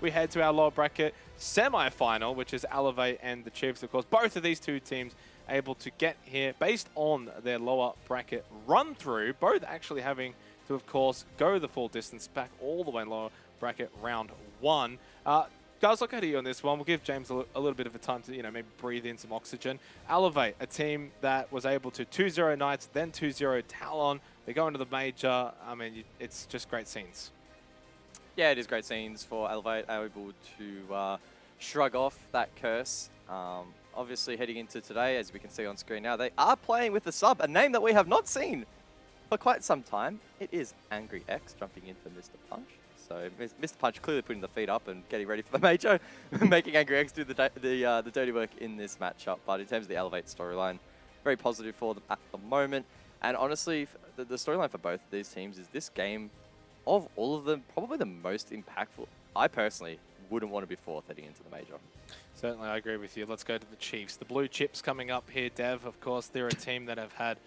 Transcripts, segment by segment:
we head to our lower bracket semi-final, which is Elevate and the Chiefs. Of course, both of these two teams able to get here based on their lower bracket run-through, both actually having to, of course, go the full distance back all the way in lower bracket round 1. Guys, look at you on this one. We'll give James a little bit of a time to, maybe breathe in some oxygen. Elevate, a team that was able to 2-0 Knights, then 2-0 Talon. They go into the major. I mean, it's just great scenes. Yeah, it is great scenes for Elevate, able to shrug off that curse. Obviously, heading into today, as we can see on screen now, they are playing with a sub, a name that we have not seen for quite some time. It is Angry X jumping in for Mr. Punch. So Mr. Punch clearly putting the feet up and getting ready for the major, making Angry X do the dirty work in this matchup. But in terms of the Elevate storyline, very positive for them at the moment. And honestly, the storyline for both of these teams is this game, of all of them, probably the most impactful. I personally wouldn't want to be fourth heading into the major. Certainly, I agree with you. Let's go to the Chiefs. The Blue Chips coming up here, Dev. Of course, they're a team that have had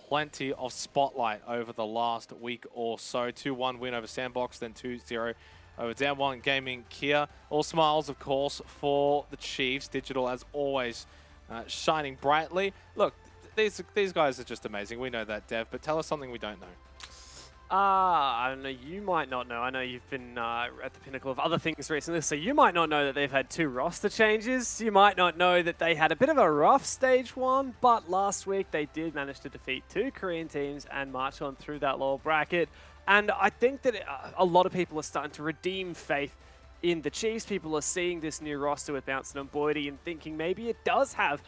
plenty of spotlight over the last week or so. 2-1 win over Sandbox, then 2-0 over Down 1 Gaming Kia. All smiles, of course, for the Chiefs. Digital, as always, shining brightly. Look, these guys are just amazing. We know that, Dev, but tell us something we don't know. I don't know, you might not know. I know you've been at the pinnacle of other things recently, so you might not know that they've had 2 roster changes. You might not know that they had a bit of a rough stage 1, but last week they did manage to defeat 2 Korean teams and march on through that lower bracket. And I think that a lot of people are starting to redeem faith in the Chiefs. People are seeing this new roster with Bouncin and Boydie and thinking maybe it does have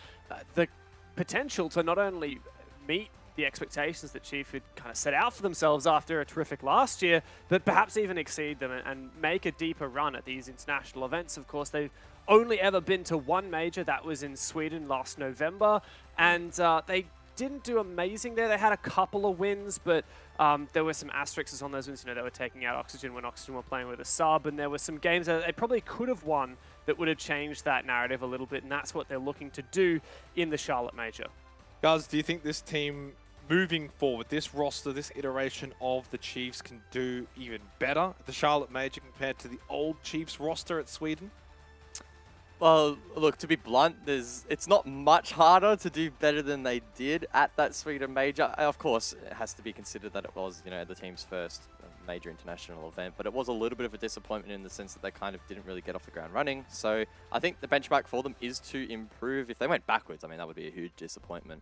the potential to not only meet the expectations that Chief had kind of set out for themselves after a terrific last year, but perhaps even exceed them and make a deeper run at these international events. Of course, they've only ever been to 1 major. That was in Sweden last November, and they didn't do amazing there. They had a couple of wins, but there were some asterisks on those wins. They were taking out Oxygen when Oxygen were playing with a sub, and there were some games that they probably could have won that would have changed that narrative a little bit, and that's what they're looking to do in the Charlotte Major. Guys, do you think this team, moving forward, this roster, this iteration of the Chiefs, can do even better at the Charlotte Major compared to the old Chiefs roster at Sweden? Well, look, to be blunt, it's not much harder to do better than they did at that Sweden Major. Of course, it has to be considered that it was, the team's first major international event, but it was a little bit of a disappointment in the sense that they kind of didn't really get off the ground running. So I think the benchmark for them is to improve. If they went backwards, I mean, that would be a huge disappointment.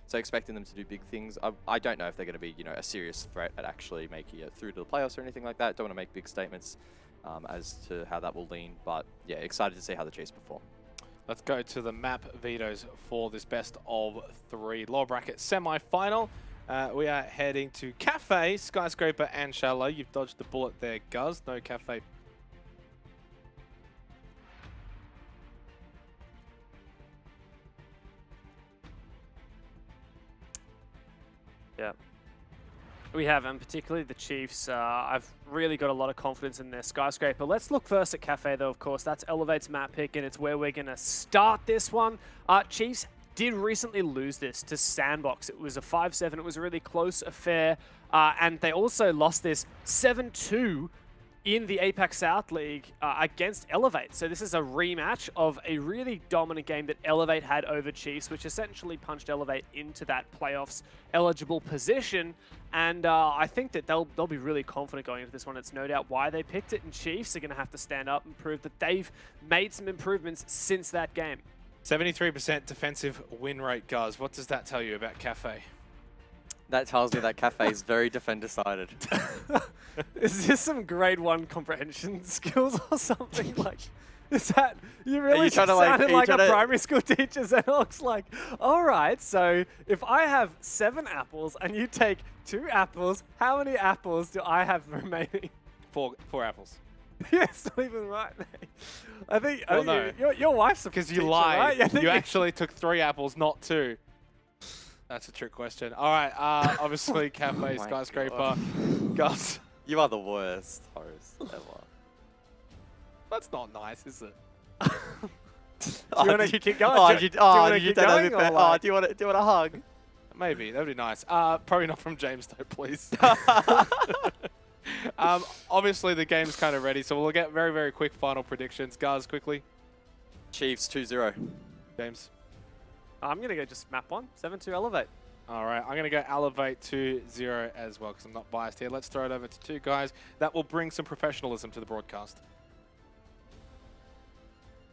So expecting them to do big things. I don't know if they're going to be, a serious threat at actually making it through to the playoffs or anything like that. Don't want to make big statements as to how that will lean, but yeah, excited to see how the Chiefs perform. Let's go to the map vetoes for this best of 3 lower bracket semi-final. We are heading to Kafe, Skyscraper, and Shallow. You've dodged the bullet there, Guz. No Kafe. Yeah. We have, and particularly the Chiefs. I've really got a lot of confidence in their Skyscraper. Let's look first at Kafe, though, of course. That's Elevate's map pick, and it's where we're going to start this one. Chiefs did recently lose this to Sandbox. It was a 5-7. It was a really close affair, and they also lost this 7-2 in the APAC South League against Elevate. So this is a rematch of a really dominant game that Elevate had over Chiefs, which essentially punched Elevate into that playoffs eligible position. And I think that they'll be really confident going into this one. It's no doubt why they picked it, and Chiefs are going to have to stand up and prove that they've made some improvements since that game. 73% defensive win rate, Guz. What does that tell you about Kafe? That tells me that Kafe is very defender-sided. Is this some grade 1 comprehension skills or something? Like, is that, you really sounded like a primary school teacher, and it looks like, all right, so if I have 7 apples and you take 2 apples, how many apples do I have remaining? 4 apples. Yes, not even right, mate. I think, no. your wife's a because teacher, you lied. right? You actually took 3 apples, not 2. That's a trick question. All right, obviously Kafe, Skyscraper, Gus. You are the worst host ever. That's not nice, is it? Do you want to keep going? Do you want a hug? Maybe, that'd be nice. Probably not from James though, please. Obviously, the game's kind of ready, so we'll get very, very quick final predictions. Guys, quickly. Chiefs 2-0. James. I'm going to go just map 1, 7-2 Elevate. All right, I'm going to go Elevate 2-0 as well because I'm not biased here. Let's throw it over to two guys. That will bring some professionalism to the broadcast.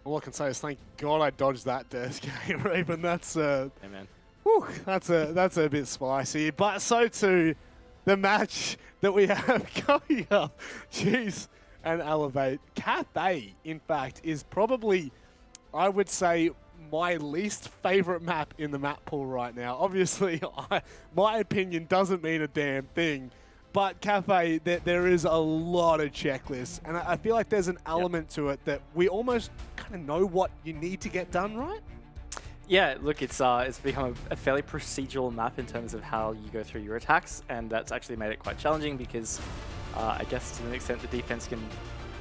All I can say is thank God I dodged that desk game, Raven. That's Hey, man. whew, that's a bit spicy. But so too, the match that we have coming up, Chiefs and Elevate. Kafe, in fact, is probably, I would say, my least favorite map in the map pool right now. Obviously, my opinion doesn't mean a damn thing. But Kafe, there is a lot of checklists, and I feel like there's an element to it that we almost kind of know what you need to get done, right? Yeah, look, it's become a fairly procedural map in terms of how you go through your attacks, and that's actually made it quite challenging because I guess to an extent the defense can,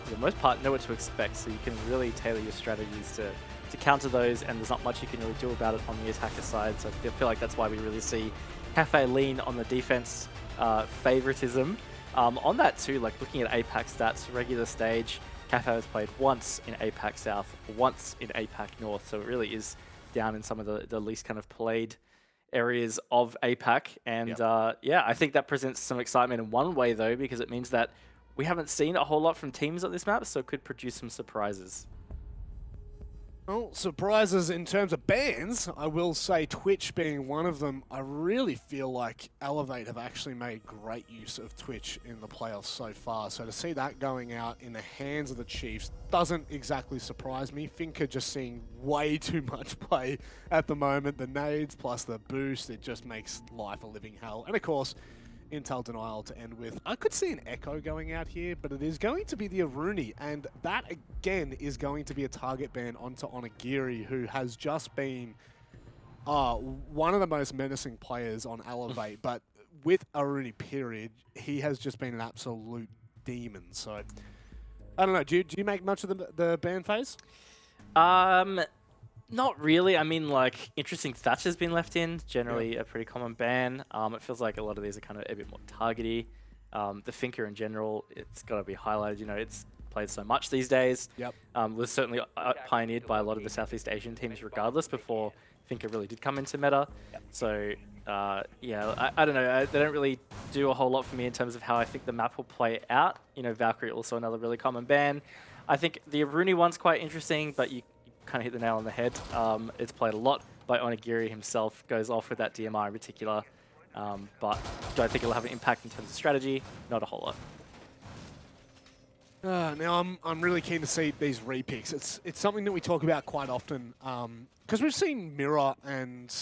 for the most part, know what to expect, so you can really tailor your strategies to counter those, and there's not much you can really do about it on the attacker side, so I feel like that's why we really see Kafe lean on the defense favoritism. On that too, like looking at APAC stats, regular stage, Kafe has played once in APAC South, once in APAC North, so it really is down in some of the least kind of played areas of APAC. And yeah, I think that presents some excitement in one way though, because it means that we haven't seen a whole lot from teams on this map, so it could produce some surprises. Well, surprises in terms of bans, I will say Twitch being one of them. I really feel like Elevate have actually made great use of Twitch in the playoffs so far. So to see that going out in the hands of the Chiefs doesn't exactly surprise me. Finker just seeing way too much play at the moment. The nades plus the boost, it just makes life a living hell. And of course, Intel Denial to end with. I could see an Echo going out here, but it is going to be the Aruni, and that again is going to be a target ban onto Onigiri, who has just been one of the most menacing players on Elevate, but with Aruni period, he has just been an absolute demon. So, I don't know, do you make much of the ban phase? Not really. I mean, like, interesting Thatcher's been left in. Generally a pretty common ban. It feels like a lot of these are kind of a bit more targety. The Finker in general, it's got to be highlighted. You know, it's played so much these days. Yep. Was certainly pioneered by a lot of the Southeast Asian teams regardless before Finker really did come into meta. So, yeah, I don't know. They don't really do a whole lot for me in terms of how I think the map will play out. You know, Valkyrie also another really common ban. I think the Aruni one's quite interesting, but you kind of hit the nail on the head. It's played a lot by Onigiri himself, goes off with that DMR in particular. But do I think it'll have an impact in terms of strategy? Not a whole lot. Now I'm really keen to see these repicks. It's something that we talk about quite often because we've seen Mirror and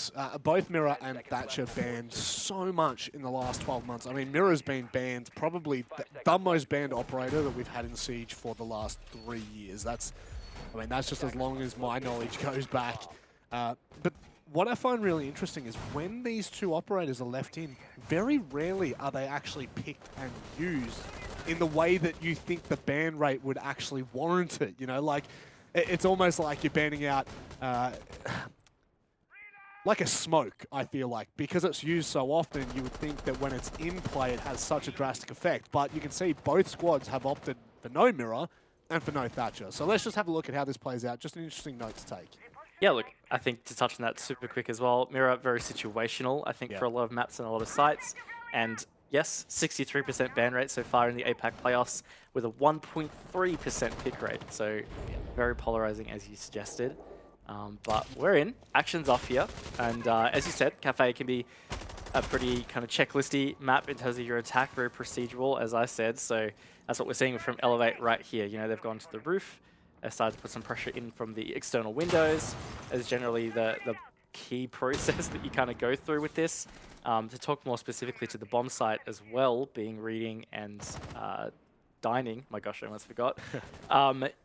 both Mirror and Thatcher banned so much in the last 12 months. I mean, Mirror's been banned, probably the most banned operator that we've had in Siege for the last 3 years. That's just as long as my knowledge goes back. But what I find really interesting is when these two operators are left in, very rarely are they actually picked and used in the way that you think the ban rate would actually warrant it. You know, like, it's almost like you're banning out like a smoke, I feel like. Because it's used so often, you would think that when it's in play, it has such a drastic effect. But you can see both squads have opted for no Mirror and for no Thatcher. So let's just have a look at how this plays out. Just an interesting note to take. Yeah, look, I think to touch on that super quick as well, Mirror, very situational, I think, for a lot of maps and a lot of sites. And yes, 63% ban rate so far in the APAC playoffs with a 1.3% pick rate. So very polarizing, as you suggested. But we're in. Action's off here. And as you said, Kafe can be a pretty kind of checklisty map in terms of your attack, very procedural, as I said. So that's what we're seeing from Elevate right here. You know, they've gone to the roof. They started to put some pressure in from the external windows, as generally the key process that you kind of go through with this. To talk more specifically to the bomb site as well, being reading and dining. My gosh, I almost forgot.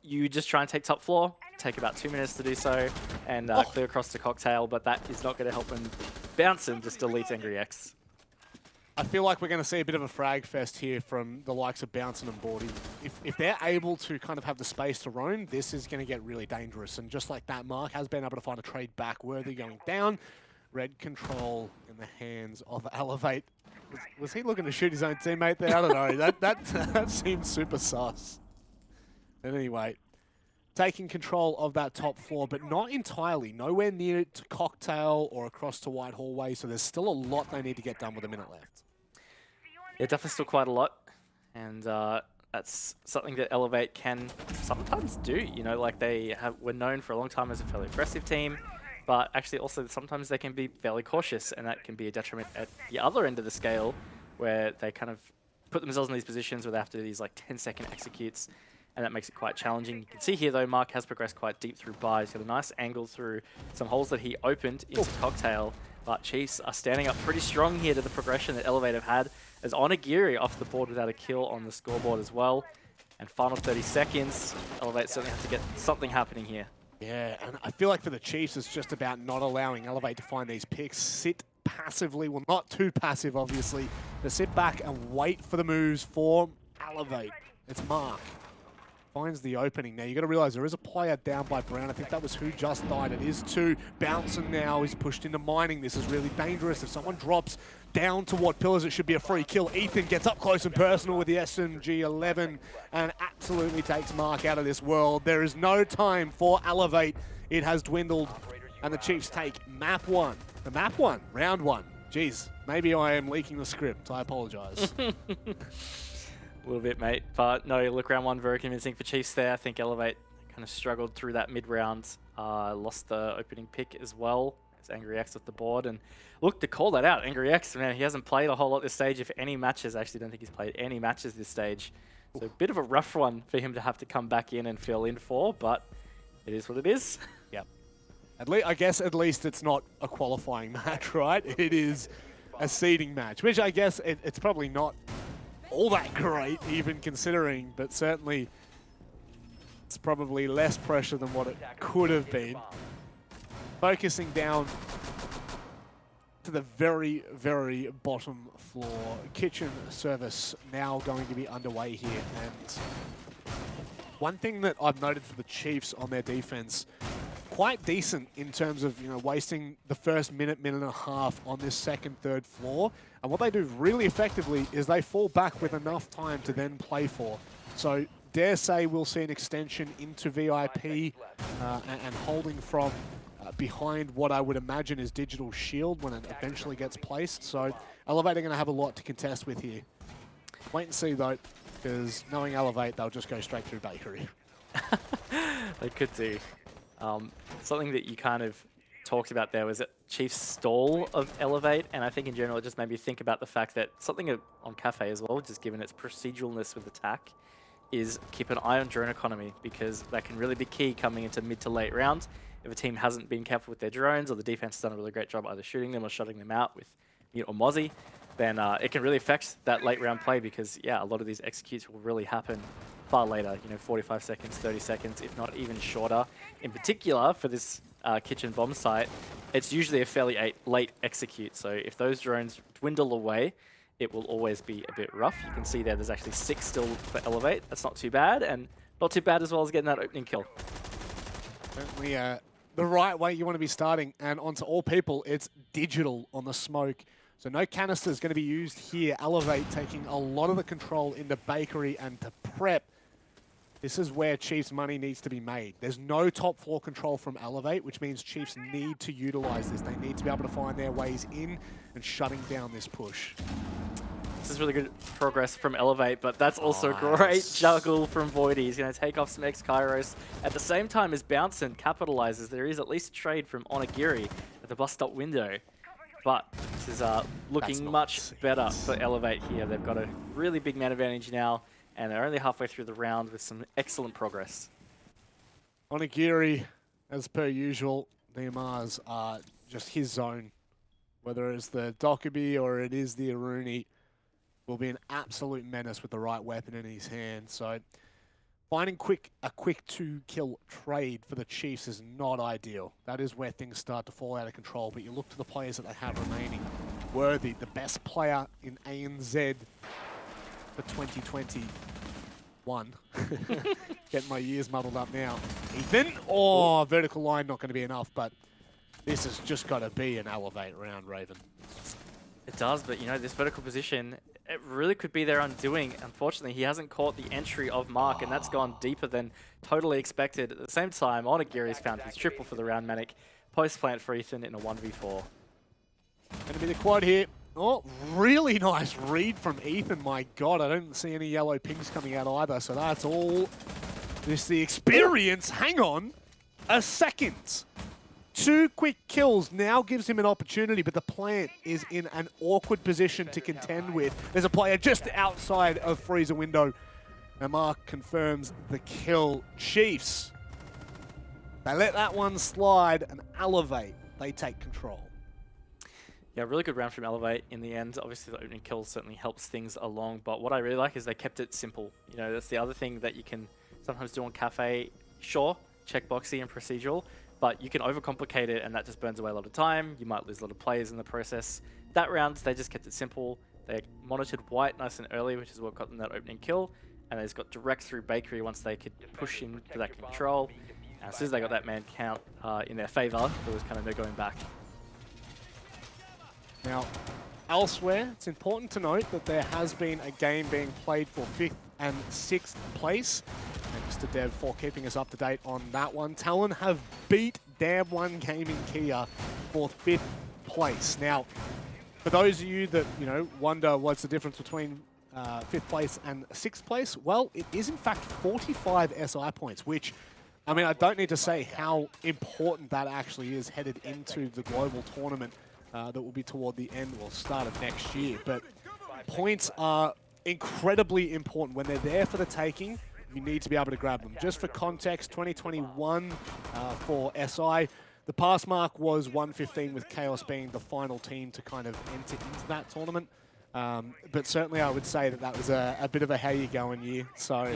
You just try and take top floor, take about 2 minutes to do so, and clear across the cocktail, but that is not going to help him bounce and just delete Angry X. I feel like we're going to see a bit of a frag fest here from the likes of Bouncing and Bordy. If they're able to kind of have the space to roam, this is going to get really dangerous. And just like that, Mark has been able to find a trade back worthy going down. red control in the hands of Elevate. Was he looking to shoot his own teammate there? I don't know. That seemed super sus. But anyway, taking control of that top floor, but not entirely. Nowhere near to Cocktail or across to White Hallway, so there's still a lot they need to get done with a minute left. Yeah, definitely still quite a lot. And that's something that Elevate can sometimes do. You know, like were known for a long time as a fairly aggressive team, but actually also sometimes they can be fairly cautious, and that can be a detriment at the other end of the scale, where they kind of put themselves in these positions where they have to do these like 10-second executes, and that makes it quite challenging. You can see here though, Mark has progressed quite deep through Bar. He's got a nice angle through some holes that he opened into Cocktail, but Chiefs are standing up pretty strong here to the progression that Elevate have had, as Onigiri off the board without a kill on the scoreboard as well. And final 30 seconds, Elevate certainly have to get something happening here. Yeah, and I feel like for the Chiefs, it's just about not allowing Elevate to find these picks. Sit passively, well, not too passive, obviously, but sit back and wait for the moves for Elevate. It's Mark. Finds the opening. Now, you got to realize there is a player down by Brown. I think that was who just died. It is 2. Bouncing now. He's pushed into mining. This is really dangerous. If someone drops down to what pillars, it should be a free kill. Ethan gets up close and personal with the SMG-11 and absolutely takes Mark out of this world. There is no time for Elevate. It has dwindled, and the Chiefs take map 1. The map 1, round 1. Jeez, maybe I am leaking the script. I apologize. A little bit, mate. But no, look, round 1 very convincing for Chiefs there. I think Elevate kind of struggled through that mid-round. Lost the opening pick as well. It's Angry X off the board. And look, to call that out, Angry X, man, he hasn't played a whole lot this stage, if any matches. I actually don't think he's played any matches this stage. So a bit of a rough one for him to have to come back in and fill in for, but it is what it is. Yep. I guess at least it's not a qualifying match, right? It is a seeding match, which I guess it's probably not all that great, even considering, but certainly it's probably less pressure than what it could have been. Focusing down to the very, very bottom floor. Kitchen service now going to be underway here, and one thing that I've noted for the Chiefs on their defense, quite decent in terms of, you know, wasting the first minute and a half on this second, third floor. And what they do really effectively is they fall back with enough time to then play for. So dare say we'll see an extension into VIP and holding from behind what I would imagine is Digital Shield when it eventually gets placed. So Elevate are going to have a lot to contest with here. Wait and see though, because knowing Elevate, they'll just go straight through Bakery. They could do. Something that you kind of talked about there was that Chiefs' stall of Elevate, and I think in general it just made me think about the fact that something on Kafe as well, just given its proceduralness with attack, is keep an eye on drone economy, because that can really be key coming into mid to late round. If a team hasn't been careful with their drones, or the defense has done a really great job either shooting them or shutting them out with or Mozzie, then it can really affect that late round play, because yeah, a lot of these executes will really happen far later, 45 seconds, 30 seconds, if not even shorter. In particular, for this kitchen bomb site, it's usually a fairly late execute. So if those drones dwindle away, it will always be a bit rough. You can see there's actually 6 still for Elevate. That's not too bad, and not too bad as well as getting that opening kill. Certainly the right way you want to be starting, and onto all people, it's Digital on the smoke. So no canisters going to be used here. Elevate taking a lot of the control into Bakery and to prep. This is where Chiefs money needs to be made. There's no top floor control from Elevate, which means Chiefs need to utilize this. They need to be able to find their ways in and shutting down this push. This is really good progress from Elevate, but that's also great juggle from Voidy. He's going to take off some X-Kairos. At the same time as Bouncin capitalizes, there is at least a trade from Onigiri at the bus stop window. But this is looking much better for Elevate here. They've got a really big man advantage now, and they're only halfway through the round with some excellent progress. Onigiri, as per usual, DMRs are just his zone. Whether it's the Dokkaebi or it is the Aruni, will be an absolute menace with the right weapon in his hand. So finding a quick 2-kill trade for the Chiefs is not ideal. That is where things start to fall out of control. But you look to the players that they have remaining. Worthy, the best player in ANZ for 2021. Getting my years muddled up now. Ethan, vertical line not going to be enough, but this has just got to be an Elevate round, Raven. It does, but you know, this vertical position, it really could be their undoing. Unfortunately, he hasn't caught the entry of Mark, and that's gone deeper than totally expected. At the same time, Onigiri's found his triple for the round. Manic post-plant for Ethan in a 1v4. Going to be the quad here. Oh, really nice read from Ethan. My God, I don't see any yellow pings coming out either, so that's all. This is the experience. Hang on a second. 2 quick kills now gives him an opportunity, but the plant is in an awkward position to contend with. There's a player just outside of freezer window. And Mark confirms the kill. Chiefs, they let that one slide and Elevate. They take control. Yeah, really good round from Elevate in the end. Obviously, the opening kill certainly helps things along, but what I really like is they kept it simple. You know, that's the other thing that you can sometimes do on Kafe. Sure, checkboxy and procedural, but you can overcomplicate it and that just burns away a lot of time. You might lose a lot of players in the process. That round, they just kept it simple. They monitored White nice and early, which is what got them that opening kill, and they just got direct through Bakery once they could push in for that control. And as soon as they got that man count in their favor, there was kind of no going back. Now, elsewhere, it's important to note that there has been a game being played for 5th and 6th place. Thanks to Dev for keeping us up to date on that one. Talon have beat Dab 1 Gaming Kia for 5th place. Now, for those of you that, you know, wonder what's the difference between 5th place and 6th place, well, it is in fact 45 SI points, which, I mean, I don't need to say how important that actually is headed into the global tournament that will be toward the end or start of next year. But points are incredibly important. When they're there for the taking, you need to be able to grab them. Just for context, 2021 for SI, the pass mark was 115 with Chaos being the final team to kind of enter into that tournament. But certainly I would say that that was a bit of a how you going year. So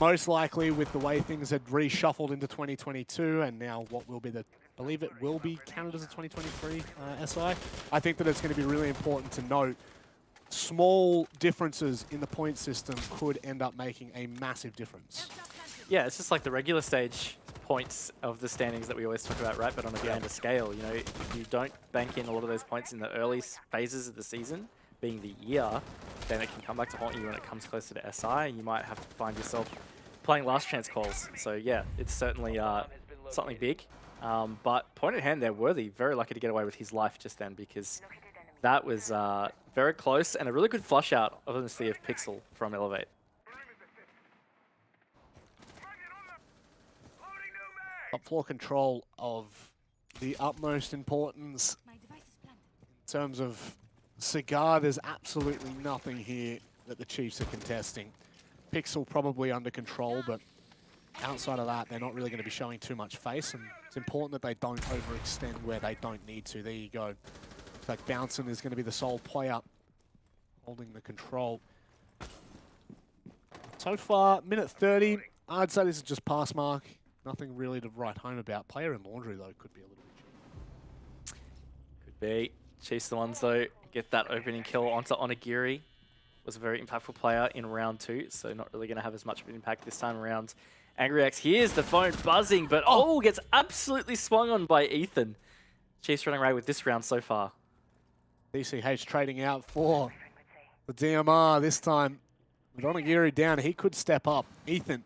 most likely with the way things had reshuffled into 2022 and now what will be the, I believe it will be counted as a 2023 SI, I think that it's going to be really important to note small differences in the point system could end up making a massive difference. Yeah, it's just like the regular stage points of the standings that we always talk about, right? But on a grander scale, you know, if you don't bank in a lot of those points in the early phases of the season, being the year, then it can come back to haunt you when it comes closer to SI, and you might have to find yourself playing last chance calls. So yeah, it's certainly something big. But point at hand there, Worthy, very lucky to get away with his life just then, because that was very close and a really good flush out, obviously, of Pixel from Elevate. Top floor control of the utmost importance in terms of Cigar. There's absolutely nothing here that the Chiefs are contesting. Pixel probably under control, but outside of that, they're not really going to be showing too much face, and it's important that they don't overextend where they don't need to. There you go. Looks like Bouncin is going to be the sole player holding the control. So far, minute 30. I'd say this is just pass mark. Nothing really to write home about. Player in Laundry, though, could be a little bit cheap. Could be. Chiefs the ones, though, get that opening kill onto Onigiri. Was a very impactful player in round 2, so not really going to have as much of an impact this time around. AngryX hears the phone buzzing, but gets absolutely swung on by Ethan. Chiefs running away with this round so far. DCH trading out for the DMR this time. With Onigiri down, he could step up. Ethan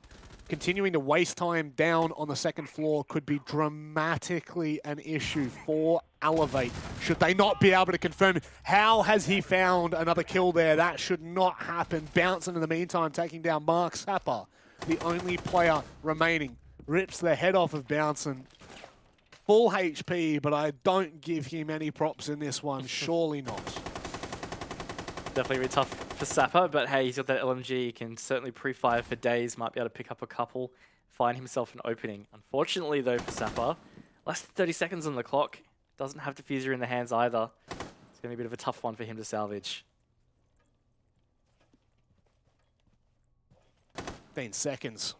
continuing to waste time down on the second floor could be dramatically an issue for Elevate. Should they not be able to confirm it? How has he found another kill there? That should not happen. Bouncing in the meantime, taking down Mark Sapper, the only player remaining. Rips the head off of Bouncing. Full HP, but I don't give him any props in this one. Surely not. Definitely really tough for Sapper, but hey, he's got that LMG. He can certainly pre-fire for days, might be able to pick up a couple, find himself an opening. Unfortunately, though, for Sapper, less than 30 seconds on the clock. Doesn't have diffuser in the hands either. It's going to be a bit of a tough one for him to salvage. 15 seconds.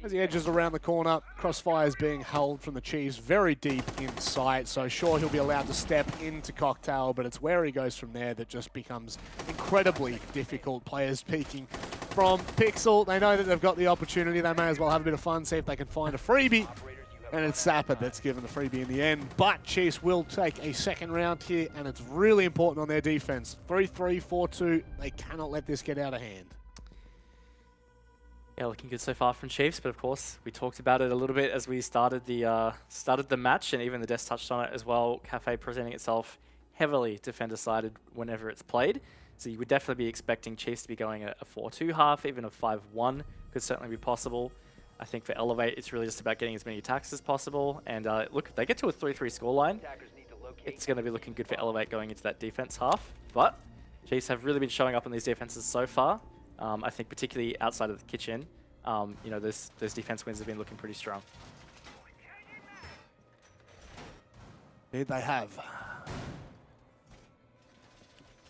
As he edges around the corner, Crossfire is being held from the Chiefs very deep in sight, so sure he'll be allowed to step into Cocktail, but it's where he goes from there that just becomes incredibly difficult. Players peeking from Pixel. They know that they've got the opportunity. They may as well have a bit of fun, see if they can find a freebie. And it's Sapper that's given the freebie in the end. But Chiefs will take a second round here, and it's really important on their defense. 3-3, 4-2. They cannot let this get out of hand. Yeah, looking good so far from Chiefs, but of course, we talked about it a little bit as we started the match, and even the Des touched on it as well. Kafe presenting itself heavily defender-sided whenever it's played. So you would definitely be expecting Chiefs to be going a 4-2 half, even a 5-1 could certainly be possible. I think for Elevate, it's really just about getting as many attacks as possible. And look, if they get to a 3-3 scoreline, it's going to be looking good for Elevate going into that defense half. But Chiefs have really been showing up on these defenses so far. I think particularly outside of the kitchen, you know, those defense wins have been looking pretty strong. Here they have.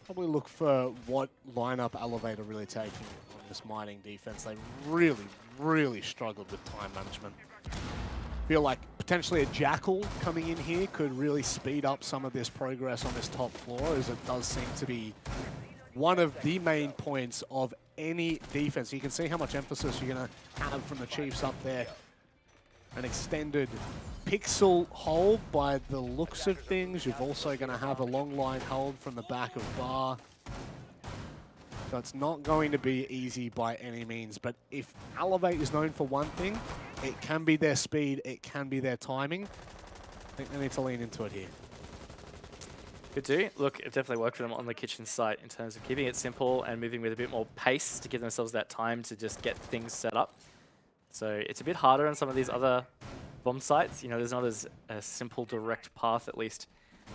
Probably look for what lineup Elevate are really taking on this mining defense. They really struggled with time management. Feel like potentially a Jackal coming in here could really speed up some of this progress on this top floor, as it does seem to be one of the main points of any defense. You can see how much emphasis you're going to have from the Chiefs up there. An extended pixel hold by the looks of things. You're also going to have a long line hold from the back of bar. So it's not going to be easy by any means. But if Elevate is known for one thing, it can be their speed, it can be their timing. I think they need to lean into it here. Could do. Look, it definitely worked for them on the kitchen site in terms of keeping it simple and moving with a bit more pace to give themselves that time to just get things set up. So it's a bit harder on some of these other bomb sites. You know, there's not as a simple direct path, at least,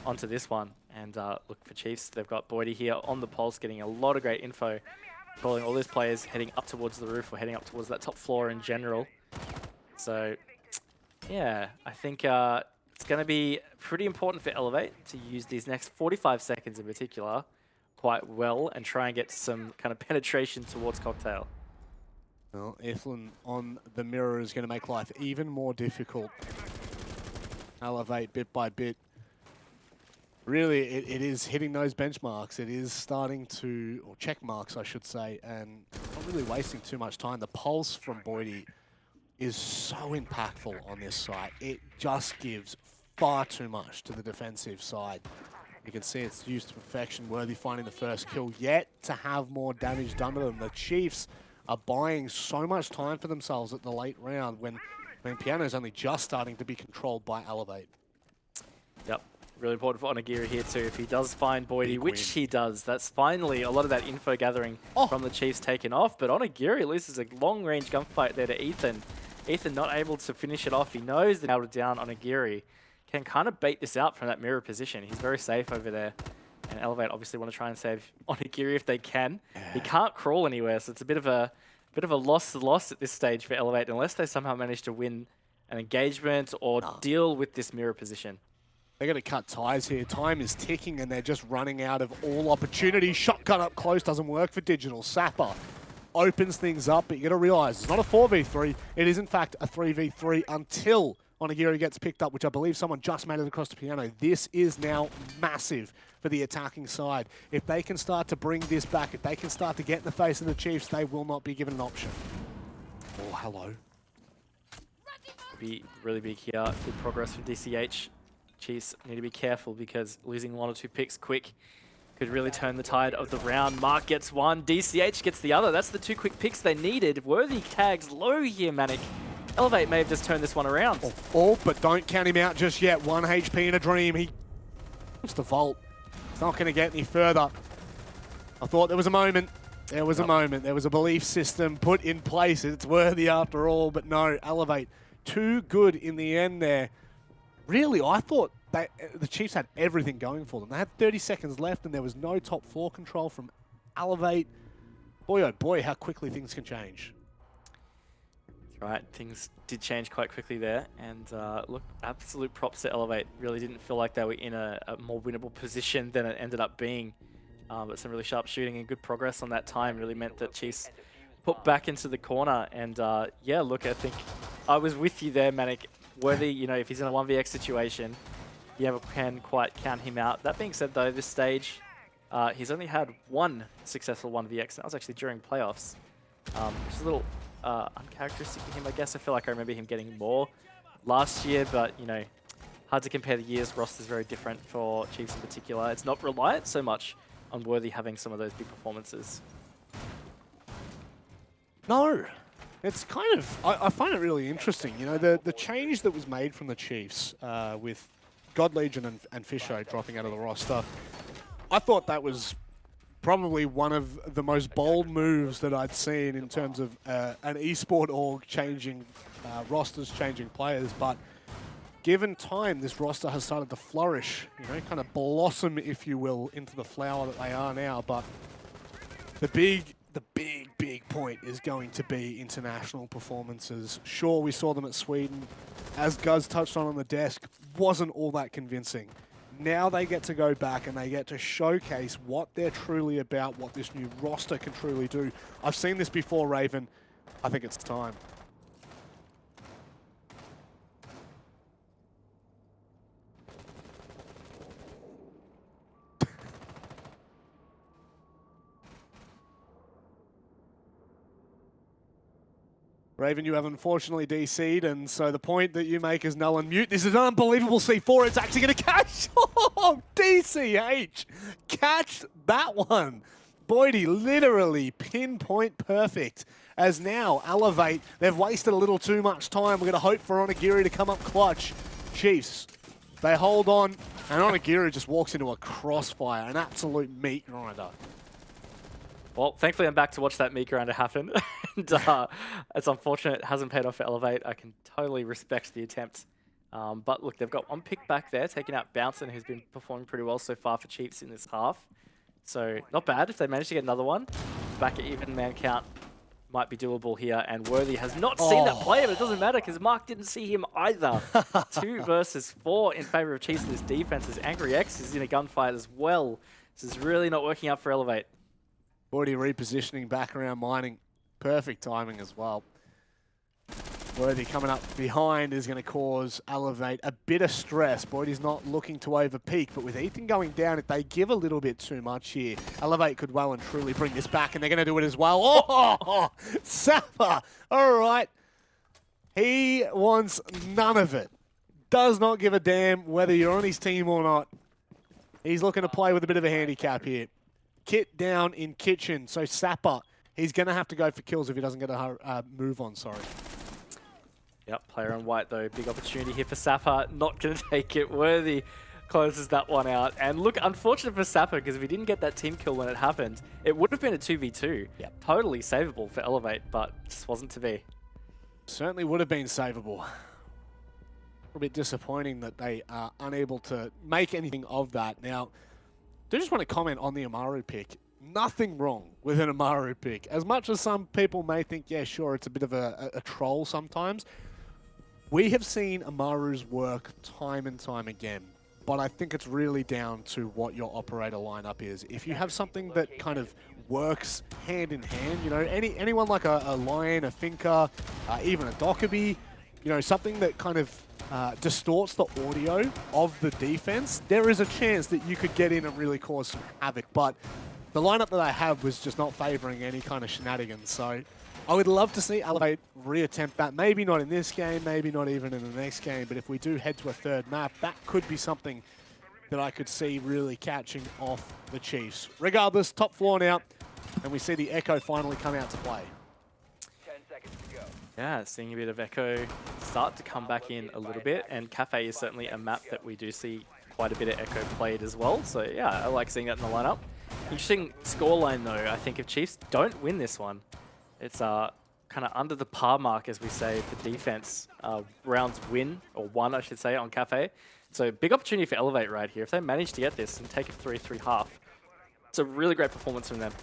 onto this one. And look, for Chiefs, they've got Boydie here on the pulse, getting a lot of great info, calling all these players heading up towards the roof or heading up towards that top floor in general. So, yeah, I think it's going to be pretty important for Elevate to use these next 45 seconds in particular quite well and try and get some kind of penetration towards Cocktail. Well, Ethlin on the mirror is going to make life even more difficult. Elevate bit by bit. Really, it is hitting those benchmarks. It is starting to, or check marks, I should say, and not really wasting too much time. The pulse from Boydie is so impactful on this site. It just gives far too much to the defensive side. You can see it's used to perfection. Worthy finding the first kill, yet to have more damage done to them. The Chiefs are buying so much time for themselves at the late round when Piano's only just starting to be controlled by Elevate. Yep. Really important for Onigiri here too. If he does find Boydie, which he does, that's finally a lot of that info gathering from the Chiefs taken off. But Onigiri loses a long-range gunfight there to Ethan. Ethan not able to finish it off. He knows that nailed it down. Onigiri can kind of bait this out from that mirror position. He's very safe over there. And Elevate obviously want to try and save Onigiri if they can. He can't crawl anywhere, so it's a bit of a loss at this stage for Elevate unless they somehow manage to win an engagement or deal with this mirror position. They're going to cut ties here. Time is ticking and they're just running out of all opportunities. Shotgun up close doesn't work for Digital. Sapper opens things up, but you got to realize it's not a 4v3. It is in fact a 3v3 until Onigiri gets picked up, which I believe someone just made it across to Piano. This is now massive for the attacking side. If they can start to bring this back, if they can start to get in the face of the Chiefs, they will not be given an option. Oh, hello. Be really big here. Good progress from DCH. Chiefs need to be careful because losing one or two picks quick could really turn the tide of the round. Mark gets one, DCH gets the other. That's the two quick picks they needed. Worthy tags low here, Manic. Elevate may have just turned this one around. But don't count him out just yet. 1 HP in a dream. He wants to vault. It's not going to get any further. I thought there was a moment. There was a moment. There was a belief system put in place. It's Worthy after all, but no, Elevate. Too good in the end there. Really, I thought the Chiefs had everything going for them. They had 30 seconds left and there was no top floor control from Elevate. Boy, oh boy, how quickly things can change. Right, things did change quite quickly there, and look, absolute props to Elevate. Really didn't feel like they were in a more winnable position than it ended up being, but some really sharp shooting and good progress on that time really meant that Chiefs put back into the corner, and yeah, look, I think I was with you there, Manic. Worthy, you know, if he's in a 1vx situation, you never can quite count him out. That being said, though, this stage, he's only had one successful 1vx, and that was actually during playoffs. Which is a little uncharacteristic of him, I guess. I feel like I remember him getting more last year, but, you know, hard to compare the years. Roster's very different for Chiefs in particular. It's not reliant so much on Worthy having some of those big performances. No. It's kind of, I find it really interesting. You know, the change that was made from the Chiefs with God Legion and Fisho dropping out of the roster, I thought that was probably one of the most bold moves that I'd seen in terms of an esport org changing rosters, changing players. But given time, this roster has started to flourish, you know, kind of blossom, if you will, into the flower that they are now. But the big point is going to be international performances. Sure, we saw them at Sweden. As Guz touched on the desk, wasn't all that convincing. Now they get to go back and they get to showcase what they're truly about, what this new roster can truly do. I've seen this before, Raven. I think it's time. Raven, you have unfortunately DC'd, and so the point that you make is null and mute. This is an unbelievable C4. It's actually going to catch. Oh, DCH. Catch that one. Boydie literally pinpoint perfect. As now, Elevate, they've wasted a little too much time. We're going to hope for Onigiri to come up clutch. Chiefs, they hold on, and Onigiri just walks into a crossfire, an absolute meat grinder. Well, thankfully I'm back to watch that meat grinder happen. And it's unfortunate it hasn't paid off for Elevate. I can totally respect the attempt. But look, they've got one pick back there, taking out Bouncin, who's been performing pretty well so far for Chiefs in this half. So not bad if they manage to get another one. Back at even man count might be doable here. And Worthy has not seen that play, but it doesn't matter because Mark didn't see him either. 2 versus 4 in favor of Chiefs in this defense as Angry X is in a gunfight as well. This is really not working out for Elevate. Already repositioning back around mining. Perfect timing as well. Worthy coming up behind is going to cause Elevate a bit of stress. Boydie's not looking to overpeak, but with Ethan going down, if they give a little bit too much here, Elevate could well and truly bring this back, and they're going to do it as well. Oh, Sapper! All right. He wants none of it. Does not give a damn whether you're on his team or not. He's looking to play with a bit of a handicap here. Kit down in kitchen, so Sapper, he's going to have to go for kills if he doesn't get a move on, sorry. Yep, player on white though, big opportunity here for Sapper, not going to take it. Worthy closes that one out. And look, unfortunate for Sapper, because if he didn't get that team kill when it happened, it would have been a 2v2. Yep. Totally savable for Elevate, but just wasn't to be. Certainly would have been savable. A bit disappointing that they are unable to make anything of that. Now, I just want to comment on the Amaru pick. Nothing wrong with an Amaru pick. As much as some people may think, yeah, sure, it's a bit of a troll sometimes, we have seen Amaru's work time and time again. But I think it's really down to what your operator lineup is. If you have something that kind of works hand in hand, you know, anyone like a Lion, a Finca, even a Dockerby, you know, something that kind of distorts the audio of the defense, there is a chance that you could get in and really cause some havoc. But the lineup that I have was just not favoring any kind of shenanigans. So I would love to see Elevate reattempt that. Maybe not in this game, maybe not even in the next game. But if we do head to a third map, that could be something that I could see really catching off the Chiefs. Regardless, top floor now. And we see the Echo finally come out to play. Yeah, seeing a bit of Echo start to come back in a little bit, and Kafe is certainly a map that we do see quite a bit of Echo played as well. So yeah, I like seeing that in the lineup. Interesting scoreline though. I think if Chiefs don't win this one, it's kind of under the par mark, as we say, for defense. Rounds win, or one I should say, on Kafe. So big opportunity for Elevate right here. If they manage to get this and take a 3-3 half, it's a really great performance from them.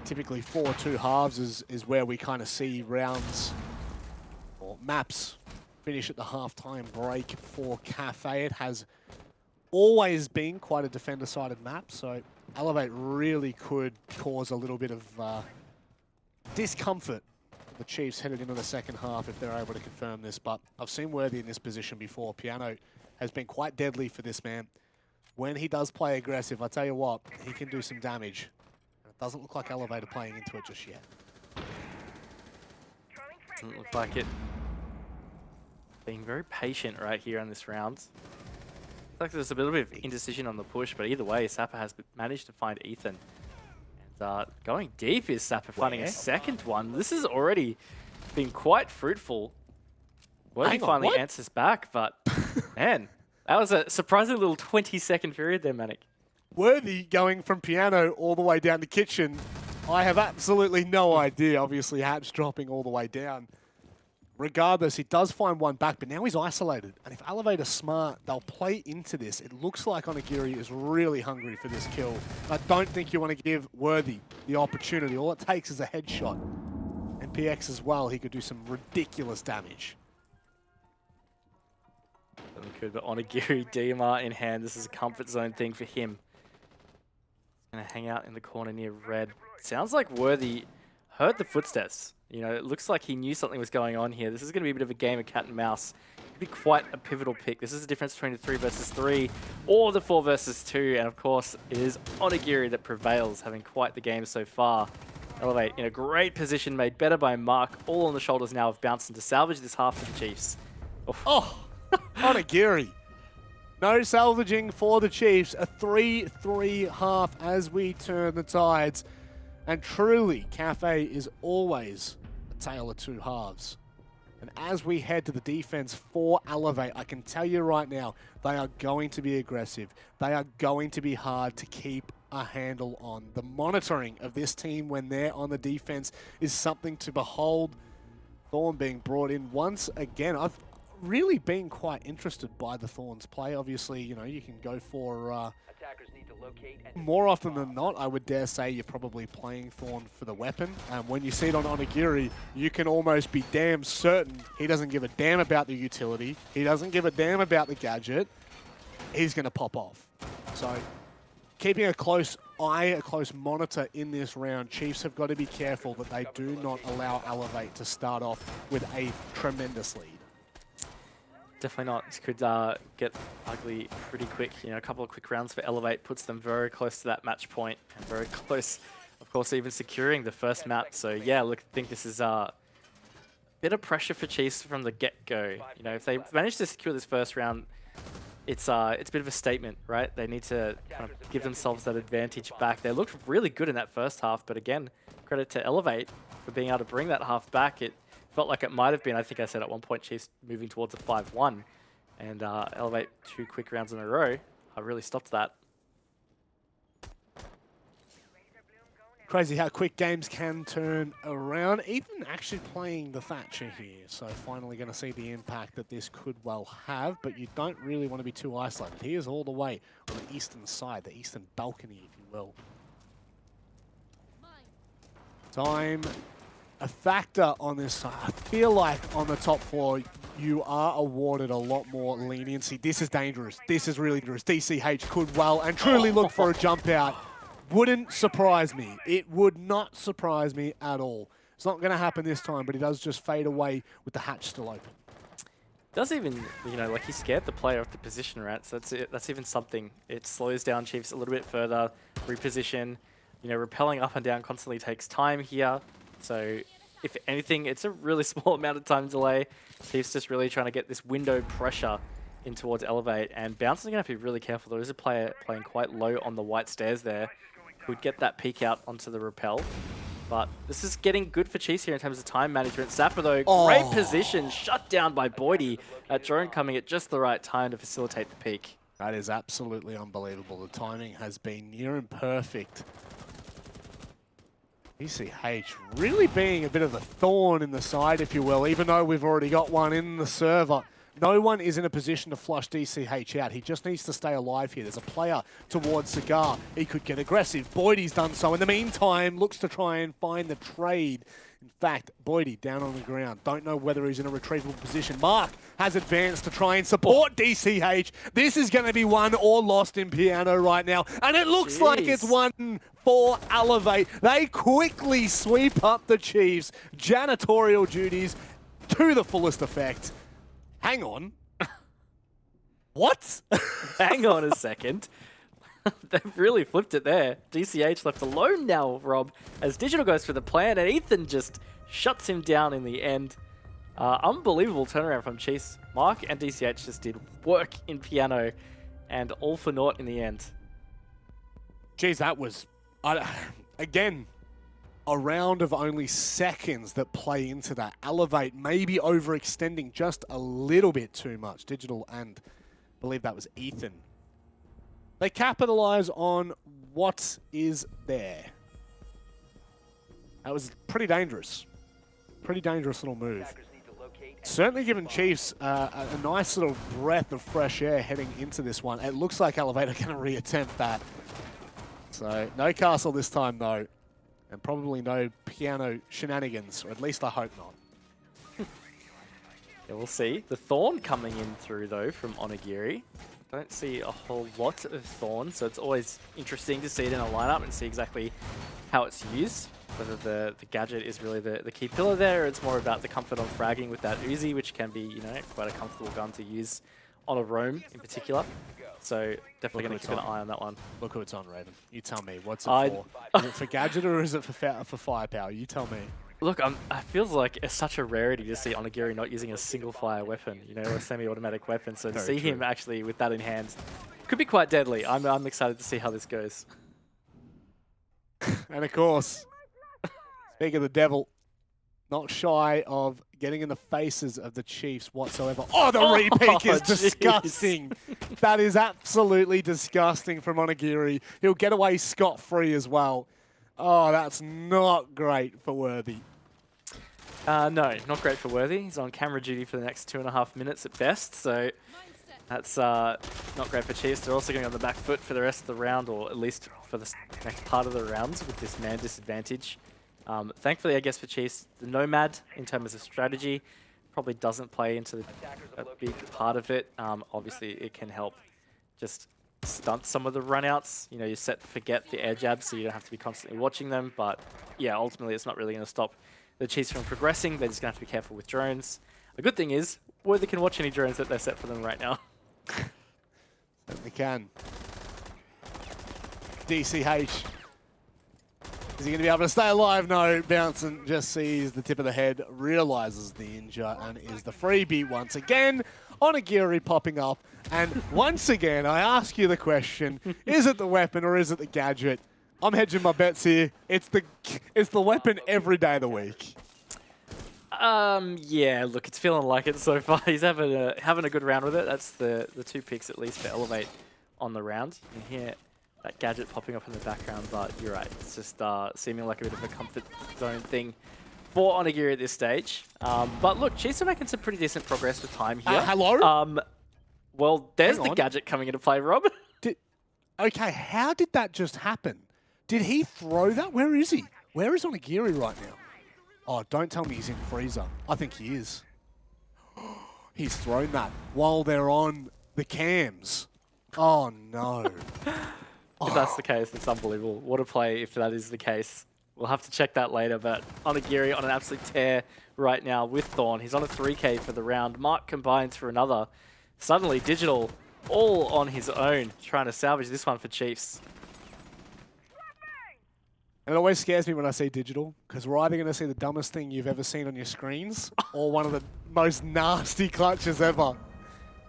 Typically 4-2 halves is where we kind of see rounds or maps finish at the halftime break for Kafe. It has always been quite a defender-sided map, so Elevate really could cause a little bit of discomfort for the Chiefs headed into the second half if they're able to confirm this. But I've seen Worthy in this position before. Piano has been quite deadly for this man. When he does play aggressive, I tell you what, he can do some damage. Doesn't look like Elevator playing into it just yet. Doesn't look like it. Being very patient right here in this round. Looks like there's a little bit of indecision on the push, but either way, Sapper has managed to find Ethan. And going deep is Sapper finding a second one. This has already been quite fruitful. Worthy finally answers back, but man, that was a surprising little 20-second period there, Manic. Worthy going from piano all the way down to kitchen. I have absolutely no idea. Obviously, Hatch dropping all the way down. Regardless, he does find one back, but now he's isolated. And if Elevator's smart, they'll play into this. It looks like Onigiri is really hungry for this kill. I don't think you want to give Worthy the opportunity. All it takes is a headshot. And PX as well, he could do some ridiculous damage. Certainly could, but Onigiri, DMR in hand. This is a comfort zone thing for him. He's going to hang out in the corner near red. Sounds like Worthy heard the footsteps. You know, it looks like he knew something was going on here. This is going to be a bit of a game of cat and mouse. It could be quite a pivotal pick. This is the difference between the 3 versus 3 or the 4 versus 2. And of course, it is Onigiri that prevails, having quite the game so far. Elevate in a great position, made better by Mark. All on the shoulders now of Bouncing to salvage this half for the Chiefs. Oh, Onigiri. No salvaging for the Chiefs. A 3-3 half as we turn the tides. And truly, Kafe is always a tale of two halves. And as we head to the defense for Elevate, I can tell you right now, they are going to be aggressive. They are going to be hard to keep a handle on. The monitoring of this team when they're on the defense is something to behold. Thorn being brought in once again. I've really been quite interested by the Thorns play. Obviously, you know, you can go for more often than not, I would dare say you're probably playing Thorn for the weapon. When you see it on Onigiri, you can almost be damn certain he doesn't give a damn about the utility. He doesn't give a damn about the gadget. He's going to pop off. So keeping a close eye, a close monitor in this round. Chiefs have got to be careful that they do not allow Elevate to start off with a tremendous lead. Definitely not. This could get ugly pretty quick. You know, a couple of quick rounds for Elevate puts them very close to that match point and very close, of course, even securing the first map. So yeah, look, I think this is a bit of pressure for Chiefs from the get-go. You know, if they manage to secure this first round, it's a bit of a statement, right? They need to kind of give themselves that advantage back. They looked really good in that first half, but again, credit to Elevate for being able to bring that half back. It felt like it might have been, I think I said at one point, Chiefs moving towards a 5-1. And Elevate 2 quick rounds in a row. I really stopped that. Crazy how quick games can turn around. Ethan actually playing the Thatcher here. So finally going to see the impact that this could well have. But you don't really want to be too isolated. He is all the way on the eastern side, the eastern balcony, if you will. Time a factor on this side. I feel like on the top floor, you are awarded a lot more leniency. This is dangerous. This is really dangerous. DCH could well and truly look for a jump out. Wouldn't surprise me. It would not surprise me at all. It's not going to happen this time, but he does just fade away with the hatch still open. Does even, you know, like he scared the player off the position, right? So that's even something. It slows down Chiefs a little bit further, reposition. You know, repelling up and down constantly takes time here. So if anything, it's a really small amount of time delay. Chiefs just really trying to get this window pressure in towards Elevate. And Bouncing's going to have to be really careful. There is a player playing quite low on the white stairs there who would get that peek out onto the rappel. But this is getting good for Chiefs here in terms of time management. Zappa, though, great position, shut down by Boydie. Drone coming at just the right time to facilitate the peek. That is absolutely unbelievable. The timing has been near and perfect. DCH really being a bit of a thorn in the side, if you will, even though we've already got one in the server. No one is in a position to flush DCH out. He just needs to stay alive here. There's a player towards Cigar. He could get aggressive. Boydie's done so. In the meantime, looks to try and find the trade. In fact, Boydie down on the ground. Don't know whether he's in a retrievable position. Mark has advanced to try and support DCH. This is going to be won or lost in piano right now. And it looks like it's won for Elevate. They quickly sweep up the Chiefs. Janitorial duties to the fullest effect. Hang on. What? Hang on a second. They've really flipped it there. DCH left alone now, Rob, as Digital goes for the plan, and Ethan just shuts him down in the end. Unbelievable turnaround from Chiefs. Mark and DCH just did work in piano, and all for naught in the end. Geez, that was, again, a round of only seconds that play into that. Elevate maybe overextending just a little bit too much. Digital and I believe that was Ethan. They capitalize on what is there. That was pretty dangerous. Pretty dangerous little move. Certainly given Chiefs a nice little breath of fresh air heading into this one. It looks like Elevate are going to reattempt that. So no castle this time though. And probably no piano shenanigans, or at least I hope not. Yeah, we'll see. The Thorn coming in through though from Onigiri. Don't see a whole lot of Thorn, so it's always interesting to see it in a lineup and see exactly how it's used. Whether the gadget is really the key pillar there, or it's more about the comfort of fragging with that Uzi, which can be, you know, quite a comfortable gun to use on a roam in particular. So definitely going to keep an eye on that one. Look who it's on, Raven. You tell me. What's it for? Is it for gadget or is it for firepower? You tell me. Look, I feels like it's such a rarity to see Onigiri not using a single fire weapon, you know, or a semi-automatic weapon. So to see him actually with that in hand could be quite deadly. I'm excited to see how this goes. And of course, speak of the devil, not shy of getting in the faces of the Chiefs whatsoever. Oh, the repeat is disgusting. That is absolutely disgusting from Onigiri. He'll get away scot-free as well. Oh, that's not great for Worthy. No, not great for Worthy. He's on camera duty for the next 2.5 minutes at best, so that's not great for Chiefs. They're also going on the back foot for the rest of the round, or at least for the next part of the rounds with this man disadvantage. Thankfully, I guess for Chiefs, the Nomad, in terms of strategy, probably doesn't play into a big part of it. Obviously, it can help just stunt some of the runouts. You know, you forget the air jabs, so you don't have to be constantly watching them. But yeah, ultimately, it's not really going to stop the Chiefs from progressing. They're just going to have to be careful with drones. The good thing is, Worthy can watch any drones that they're set for them right now. Certainly can. DCH. Is he going to be able to stay alive? No. Bouncing just sees the tip of the head, realizes the injure, and is the freebie once again. Onigiri popping up. And once again, I ask you the question, is it the weapon or is it the gadget? I'm hedging my bets here. It's the weapon every day of the week. Yeah, look, it's feeling like it so far. He's having a good round with it. That's the 2 picks at least for Elevate on the round. You can hear that gadget popping up in the background, but you're right. It's just seeming like a bit of a comfort zone thing for Onigiri at this stage. But look, Chiefs are making some pretty decent progress with time here. Hello? Well, there's the gadget coming into play, Rob. Okay, how did that just happen? Did he throw that? Where is he? Where is Onigiri right now? Oh, don't tell me he's in freezer. I think he is. He's thrown that while they're on the cams. Oh, no. If that's the case, it's unbelievable. What a play if that is the case. We'll have to check that later, but Onigiri on an absolute tear right now with Thorn. He's on a 3K for the round. Mark combines for another. Suddenly, Digital all on his own, trying to salvage this one for Chiefs. And it always scares me when I see Digital, because we're either going to see the dumbest thing you've ever seen on your screens, or one of the most nasty clutches ever.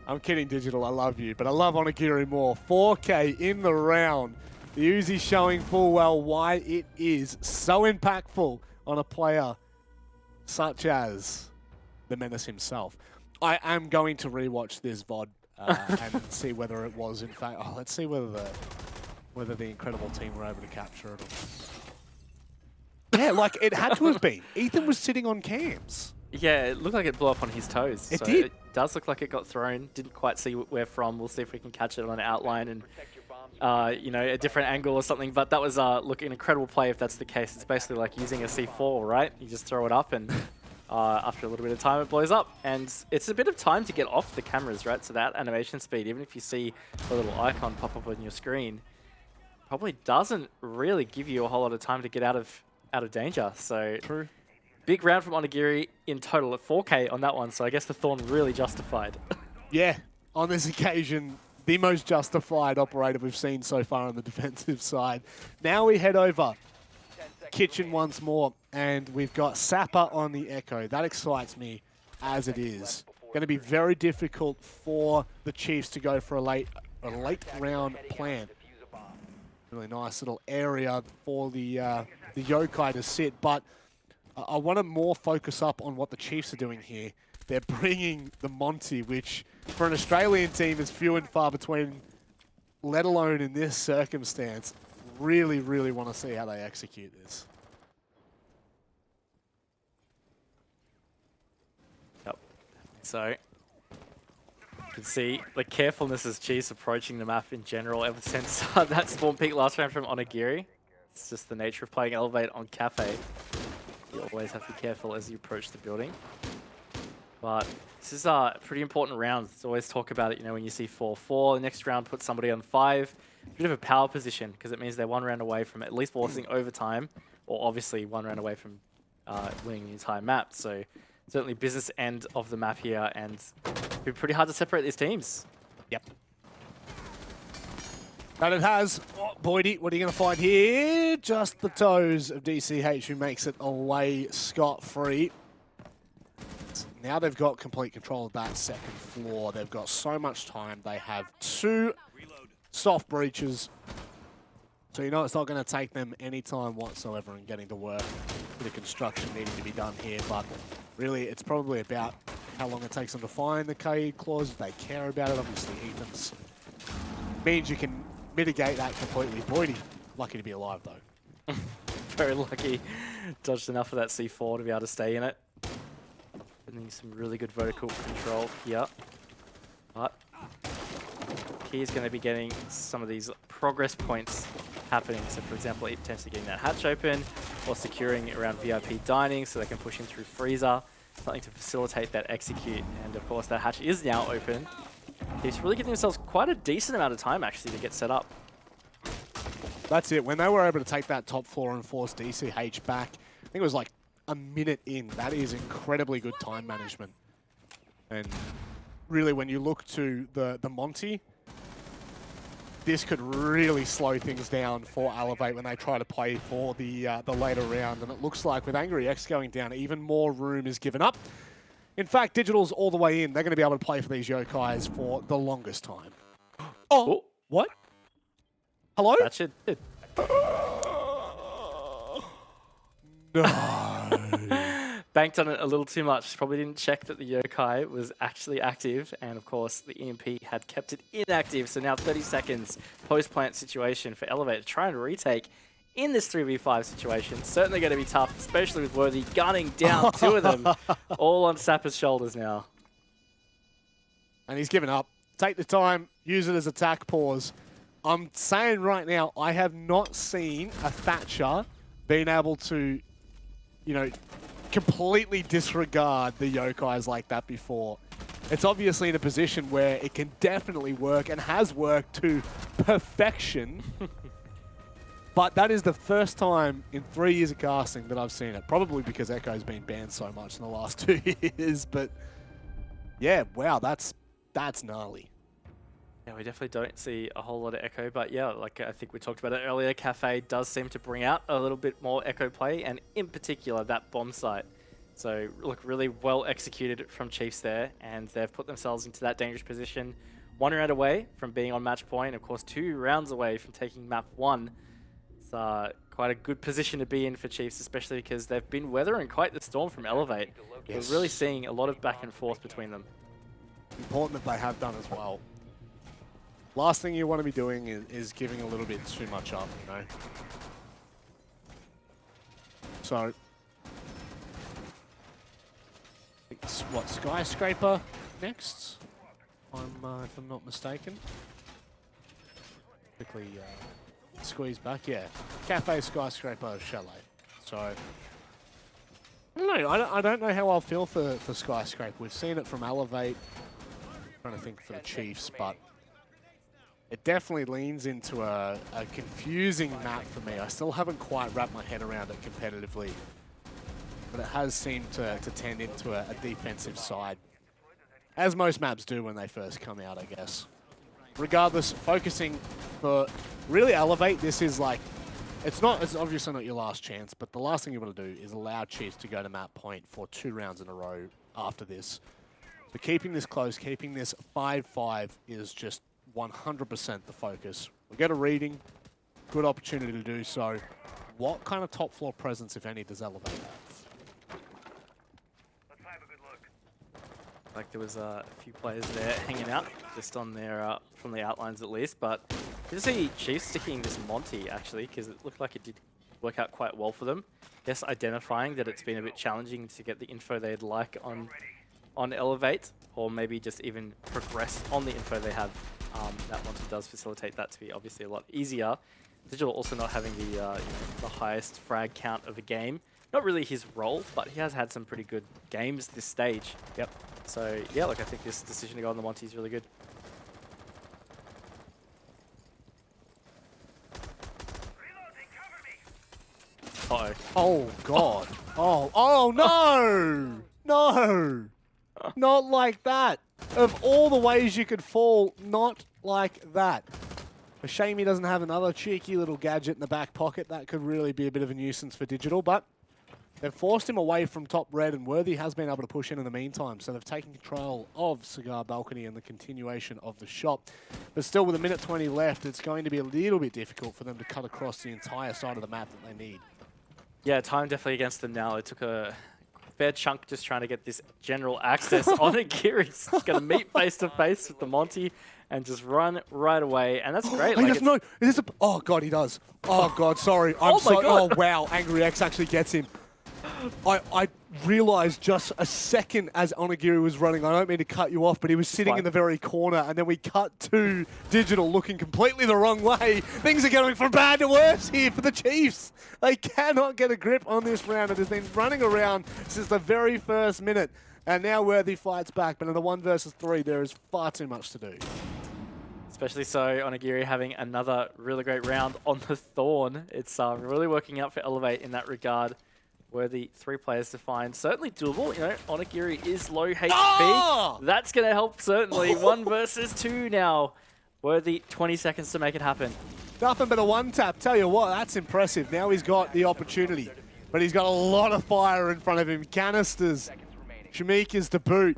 I'm kidding, Digital, I love you, but I love Onigiri more. 4K in the round. The Uzi showing full well why it is so impactful on a player such as the Menace himself. I am going to rewatch this VOD and see whether it was in fact... Oh, let's see whether the incredible team were able to capture it. Yeah, like it had to have been. Ethan was sitting on cams. Yeah, it looked like it blew up on his toes. It so did. It does look like it got thrown. Didn't quite see where from. We'll see if we can catch it on an outline and, you know, a different angle or something. But that was, look, an incredible play if that's the case. It's basically like using a C4, right? You just throw it up and after a little bit of time it blows up. And it's a bit of time to get off the cameras, right? So that animation speed, even if you see a little icon pop up on your screen, probably doesn't really give you a whole lot of time to get out of danger. So True. Big round from Onigiri in total at 4K on that one, so I guess the Thorn really justified. Yeah, on this occasion, the most justified operator we've seen so far on the defensive side. Now we head over Kitchen once more, and we've got Sapper on the Echo. That excites me as it is. Going to be very difficult for the Chiefs to go for a late round plant. Really nice little area for the Yokai to sit, but I want to more focus up on what the Chiefs are doing here. They're bringing the Monty, which for an Australian team is few and far between, let alone in this circumstance. Really, really want to see how they execute this. Yep. So, you can see the carefulness as Chiefs approaching the map in general ever since that spawn peak last round from Onigiri. It's just the nature of playing Elevate on Kafe. You always have to be careful as you approach the building. But this is a pretty important round. There's always talk about it, you know, when you see 4-4, the next round puts somebody on 5. Bit of a power position, because it means they're 1 round away from at least forcing overtime, or obviously 1 round away from winning the entire map. So certainly business end of the map here, and it'll be pretty hard to separate these teams. Yep. And it has. Oh, Boydie, what are you going to find here? Just the toes of DCH, who makes it away scot-free. Now they've got complete control of that second floor. They've got so much time. They have 2 soft breaches. So you know it's not going to take them any time whatsoever in getting to work. The construction needing to be done here, but really it's probably about how long it takes them to find the Kaid clause. If they care about it, obviously Ethan's means you can mitigate that completely. Boydie, lucky to be alive though. Very lucky. Dodged enough of that C4 to be able to stay in it. And some really good vertical control here. But he is going to be getting some of these progress points happening. So for example, potentially getting that hatch open or securing around VIP dining so they can push in through freezer. Something to facilitate that execute. And of course that hatch is now open. He's really giving themselves quite a decent amount of time actually to get set up. That's it. When they were able to take that top floor and force DCH back, I think it was like a minute in. That is incredibly good time management. And really when you look to the Monty, this could really slow things down for Elevate when they try to play for the later round. And it looks like with Angry X going down, even more room is given up. In fact, Digital's all the way in. They're going to be able to play for these Yokais for the longest time. Oh, what? Hello? That should... No. Banked on it a little too much. Probably didn't check that the Yokai was actually active. And of course, the EMP had kept it inactive. So now 30 seconds post-plant situation for Elevate to try and retake in this 3v5 situation. Certainly going to be tough, especially with Worthy gunning down 2 of them. All on Sapper's shoulders now. And he's given up. Take the time, use it as attack pause. I'm saying right now, I have not seen a Thatcher being able to, you know, completely disregard the Yokais like that before. It's obviously in a position where it can definitely work and has worked to perfection. But that is the first time in 3 years of casting that I've seen it. Probably because Echo's been banned so much in the last 2 years. But yeah, wow, that's gnarly. Yeah, we definitely don't see a whole lot of Echo, but yeah, like I think we talked about it earlier, Kafe does seem to bring out a little bit more Echo play, and in particular, that bomb site. So, look, really well executed from Chiefs there, and they've put themselves into that dangerous position. 1 round away from being on match point, of course 2 rounds away from taking map 1. It's quite a good position to be in for Chiefs, especially because they've been weathering quite the storm from Elevate. Yes. We're really seeing a lot of back and forth between them. Important that they have done as well. Last thing you want to be doing is giving a little bit too much up, you know. So, it's what, Skyscraper next? If I'm not mistaken. Quickly squeeze back, yeah. Kafe, Skyscraper, Chalet. So, I don't know. I don't know how I'll feel for Skyscraper. We've seen it from Elevate. I'm trying to think for the Chiefs, but it definitely leans into a confusing map for me. I still haven't quite wrapped my head around it competitively, but it has seemed to tend into a defensive side, as most maps do when they first come out, I guess. Regardless, focusing for really Elevate, this is like, it's obviously not your last chance, but the last thing you want to do is allow Chiefs to go to map point for 2 rounds in a row after this. So keeping this close, keeping this 5-5 is just 100% the focus. We get a reading, good opportunity to do so. What kind of top floor presence, if any, does Elevate have? Like there was a few players there hanging out, just on their from the outlines at least. But good to see Chiefs sticking this Monty actually, because it looked like it did work out quite well for them. Yes, identifying that it's been a bit challenging to get the info they'd like on Elevate, or maybe just even progress on the info they have. That Monty does facilitate that to be obviously a lot easier. Digital also not having the you know, the highest frag count of a game. Not really his role, but he has had some pretty good games this stage. Yep. So yeah, look, I think this decision to go on the Monty is really good. Uh-oh. Oh, God. Oh, no! No! Not like that. Of all the ways you could fall, not like that. A shame he doesn't have another cheeky little gadget in the back pocket. That could really be a bit of a nuisance for Digital, but they've forced him away from top red, and Worthy has been able to push in the meantime. So they've taken control of Cigar Balcony and the continuation of the shot. But still, with a minute 20 left, it's going to be a little bit difficult for them to cut across the entire side of the map that they need. Yeah, time definitely against them now. It took a fair chunk just trying to get this general access on it. Giri's going to meet face to face with the Monty and just run right away. And that's great. He doesn't know. It is oh, God, he does. Oh, God, sorry. I'm my God. Oh, wow. Angry X actually gets him. I realized just a second as Onigiri was running, I don't mean to cut you off, but he was sitting in the very corner, and then we cut to Digital looking completely the wrong way. Things are going from bad to worse here for the Chiefs. They cannot get a grip on this round. It has been running around since the very first minute, and now Worthy fights back, but in the 1 versus 3, there is far too much to do. Especially so, Onigiri having another really great round on the Thorn. It's really working out for Elevate in that regard. Worthy 3 players to find. Certainly doable. You know, Onigiri is low HP. Oh! That's going to help certainly. 1 versus 2 now. Worthy 20 seconds to make it happen. Nothing but a one tap. Tell you what, that's impressive. Now he's got the opportunity, but he's got a lot of fire in front of him. Canisters. Shamika's to boot.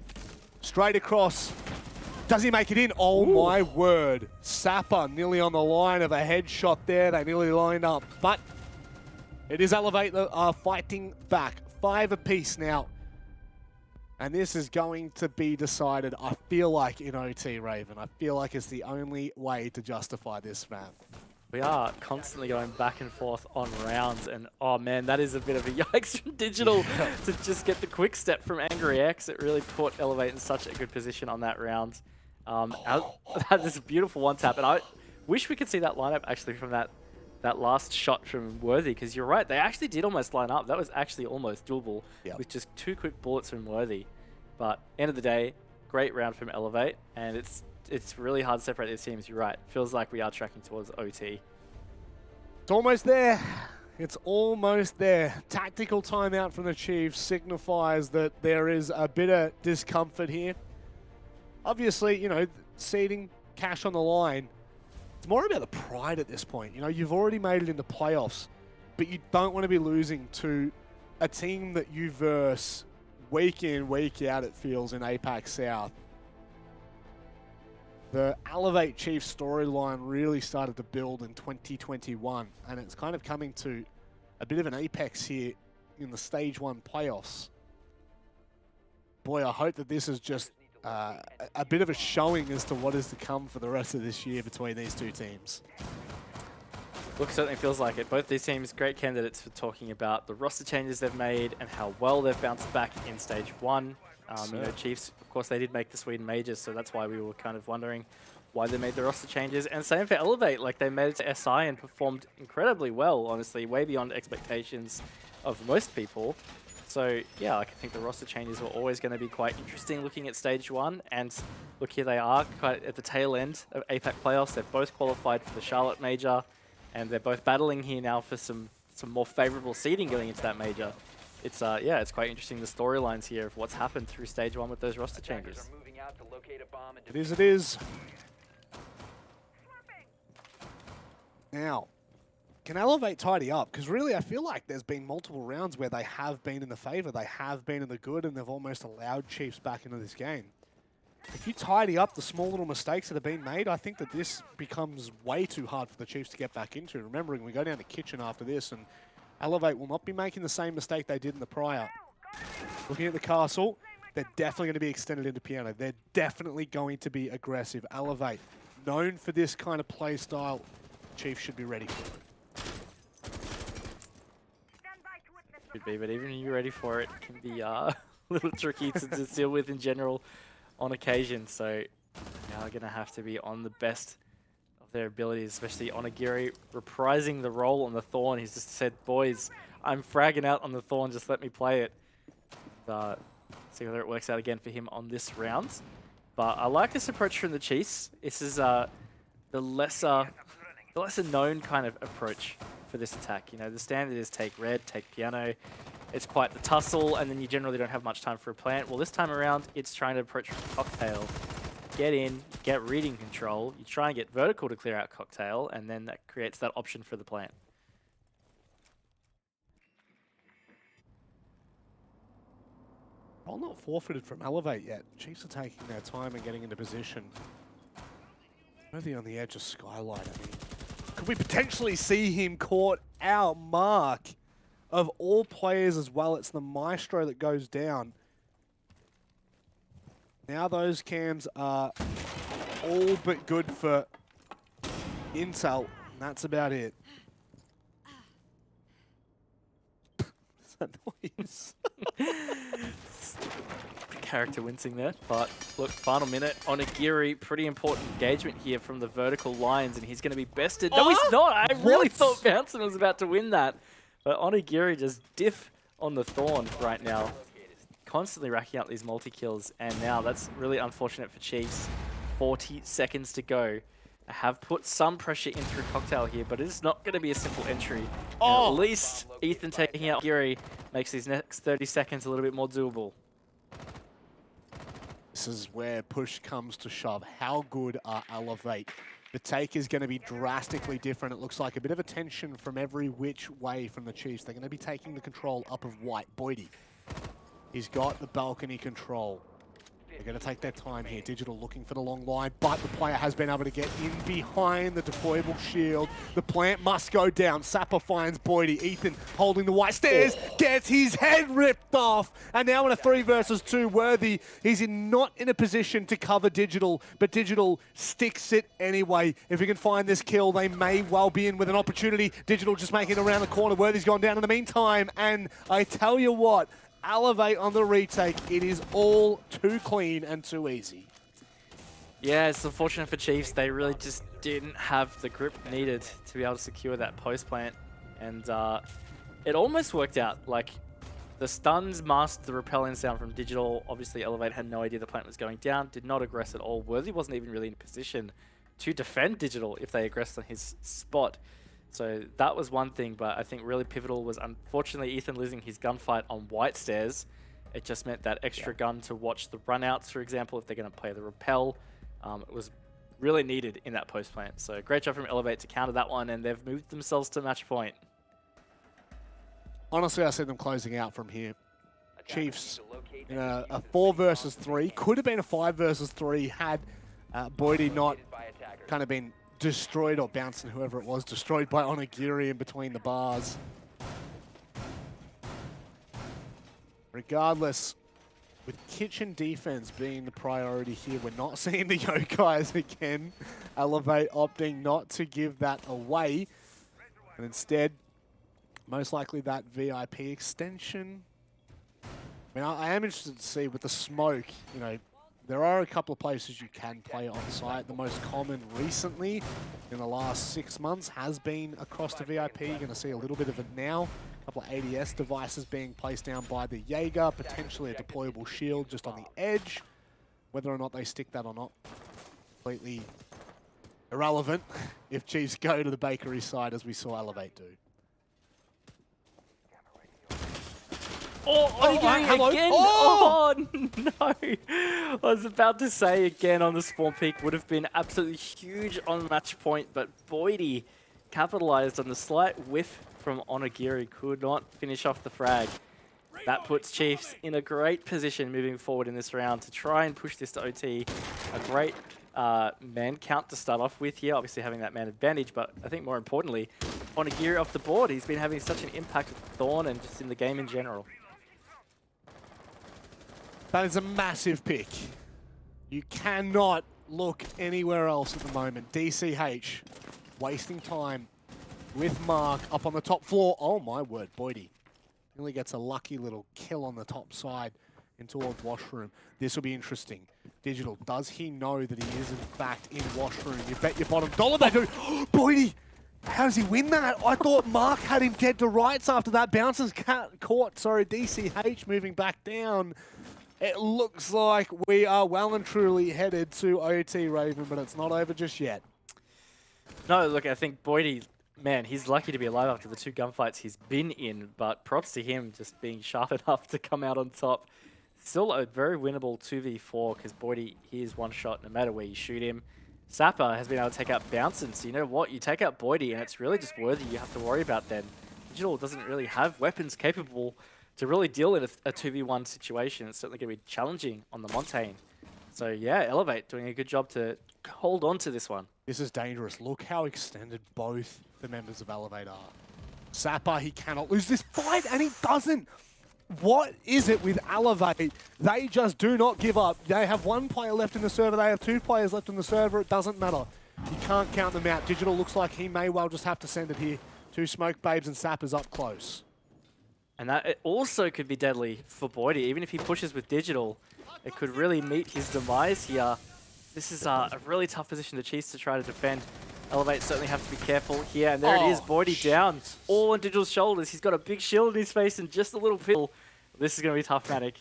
Straight across. Does he make it in? Oh, my word. Sapper nearly on the line of a headshot there. They nearly lined up, but it is Elevate that are fighting back. 5 apiece now. And this is going to be decided, I feel like, in OT, Raven. I feel like it's the only way to justify this map. We are constantly going back and forth on rounds, and oh man, that is a bit of a yikes from Digital to just get the quick step from Angry X. It really put Elevate in such a good position on that round. That is a beautiful one tap, and I wish we could see that lineup actually from that last shot from Worthy, because you're right, they actually did almost line up. That was actually almost doable with just 2 quick bullets from Worthy. But end of the day, great round from Elevate, and it's really hard to separate these teams. You're right. Feels like we are tracking towards OT. It's almost there. It's almost there. Tactical timeout from the Chiefs signifies that there is a bit of discomfort here. Obviously, you know, seeding, cash on the line. It's more about the pride at this point. You know, you've already made it into playoffs, but you don't want to be losing to a team that you verse week in, week out, it feels, in APAC South. The Elevate Chiefs storyline really started to build in 2021, and it's kind of coming to a bit of an apex here in the Stage 1 playoffs. Boy, I hope that this is just a bit of a showing as to what is to come for the rest of this year between these 2 teams. Look, certainly feels like it. Both these teams, great candidates for talking about the roster changes they've made and how well they've bounced back in Stage 1. You know, Chiefs, of course, they did make the Sweden Majors, so that's why we were kind of wondering why they made the roster changes. And same for Elevate, like they made it to SI and performed incredibly well, honestly, way beyond expectations of most people. So yeah, like I think the roster changes were always going to be quite interesting looking at Stage 1. And look, here they are, quite at the tail end of APAC playoffs. They've both qualified for the Charlotte Major, and they're both battling here now for some more favorable seeding going into that major. It's yeah, it's quite interesting, the storylines here of what's happened through Stage 1 with those roster changes. It is. Now, can Elevate tidy up? Because really, I feel like there's been multiple rounds where they have been in the favor, they have been in the good, and they've almost allowed Chiefs back into this game. If you tidy up the small little mistakes that have been made, I think that this becomes way too hard for the Chiefs to get back into. Remembering, we go down to Kitchen after this, and Elevate will not be making the same mistake they did in the prior. Looking at the castle, they're definitely going to be extended into Piano. They're definitely going to be aggressive. Elevate, known for this kind of play style, Chiefs should be ready for it. Should be, but even if you're ready for it, it can be a little tricky to deal with in general on occasion. So now they're going to have to be on the best of their abilities, especially Onigiri reprising the role on the Thorn. He's just said, boys, I'm fragging out on the Thorn, just let me play it. See whether it works out again for him on this round. But I like this approach from the Chiefs. This is the lesser known kind of approach for this attack. You know, the standard is take red, take piano. It's quite the tussle, and then you generally don't have much time for a plant. Well, this time around, it's trying to approach cocktail. Get in, get reading control. You try and get vertical to clear out cocktail, and then that creates that option for the plant. Well, not forfeited from Elevate yet. Chiefs are taking their time and getting into position. Worthy on the edge of Skylight. I mean, could we potentially see him caught our mark? Of all players as well, it's the Maestro that goes down. Now those cams are all but good for Intel, and that's about it. That noise. Character wincing there, but look, final minute. Onigiri, pretty important engagement here from the vertical lines, and he's going to be bested. No, he's not. I really thought Bouncin was about to win that, but Onigiri just diff on the Thorn right now, constantly racking up these multi-kills, and now that's really unfortunate for Chiefs. 40 seconds to go. I have put some pressure in through Cocktail here, but it's not going to be a simple entry. And at least Ethan taking out Onigiri makes these next 30 seconds a little bit more doable. This is where push comes to shove. How good are Elevate? The take is going to be drastically different. It looks like a bit of a tension from every which way from the Chiefs. They're going to be taking the control up of White. Boydie, he's got the balcony control. They're going to take their time here. Digital looking for the long line, but the player has been able to get in behind the deployable shield. The plant must go down. Sapper finds Boydie. Ethan holding the white stairs, gets his head ripped off. And now in a 3 versus 2, Worthy, he's not in a position to cover Digital, but Digital sticks it anyway. If he can find this kill, they may well be in with an opportunity. Digital just making it around the corner. Worthy's gone down in the meantime, and I tell you what, Elevate on the retake, it is all too clean and too easy. Yeah, it's unfortunate for Chiefs. They really just didn't have the grip needed to be able to secure that post plant. And it almost worked out. Like, the stuns masked the repelling sound from Digital. Obviously, Elevate had no idea the plant was going down, did not aggress at all. Worthy wasn't even really in position to defend Digital if they aggressed on his spot. So that was one thing, but I think really pivotal was unfortunately Ethan losing his gunfight on White Stairs. It just meant that extra gun to watch the runouts, for example, if they're going to play the repel. It was really needed in that post plant. So great job from Elevate to counter that one, and they've moved themselves to match point. Honestly, I see them closing out from here. Chiefs in a 4 versus 3. Could have been a 5 versus 3 had Boydie not kind of been destroyed, or Bouncing, whoever it was, destroyed by Onigiri in between the bars. Regardless, with Kitchen defense being the priority here, we're not seeing the Yokais again. Elevate opting not to give that away, and instead, most likely that VIP extension. I mean, I am interested to see with the smoke, you know, there are a couple of places you can play on site. The most common recently in the last 6 months has been across the VIP. You're going to see a little bit of it now. A couple of ADS devices being placed down by the Jaeger, potentially a deployable shield just on the edge. Whether or not they stick that or not, completely irrelevant if Chiefs go to the bakery side as we saw Elevate do. Hello? Again? Oh, no. I was about to say again on the spawn peak would have been absolutely huge on match point, but Boydie capitalized on the slight whiff from Onigiri, could not finish off the frag. That puts Chiefs in a great position moving forward in this round to try and push this to OT. A great man count to start off with here, obviously having that man advantage, but I think more importantly, Onigiri off the board. He's been having such an impact with Thorn and just in the game in general. That is a massive pick. You cannot look anywhere else at the moment. DCH wasting time with Mark up on the top floor. Oh my word, Boydie really gets a lucky little kill on the top side in towards Washroom. This will be interesting. Digital, does he know that he is in fact in Washroom? You bet your bottom dollar they do. Boydie, how does he win that? I thought Mark had him dead to rights after that. Bounces caught, DCH moving back down. It looks like we are well and truly headed to OT, Raven, but it's not over just yet. No, look, I think Boydie, man, he's lucky to be alive after the 2 gunfights he's been in, but props to him just being sharp enough to come out on top. Still a very winnable 2v4 because Boydie, he is one shot no matter where you shoot him. Sapper has been able to take out Bouncin, so you know what? You take out Boydie and it's really just Worthy you have to worry about then. Digital doesn't really have weapons capable to really deal in a 2v1 situation. It's certainly going to be challenging on the Montaigne. So yeah, Elevate doing a good job to hold on to this one. This is dangerous. Look how extended both the members of Elevate are. Sapper, he cannot lose this fight, and he doesn't. What is it with Elevate? They just do not give up. They have 1 player left in the server. They have 2 players left in the server. It doesn't matter. You can't count them out. Digital looks like he may well just have to send it here. 2 Smoke Babes and Sappers up close. And that it also could be deadly for Boydie. Even if he pushes with Digital, it could really meet his demise here. This is a really tough position the Chiefs to try to defend. Elevate certainly have to be careful here. And there it is, Boydie down. All on Digital's shoulders. He's got a big shield in his face and just a little pistol. This is going to be tough, Matic.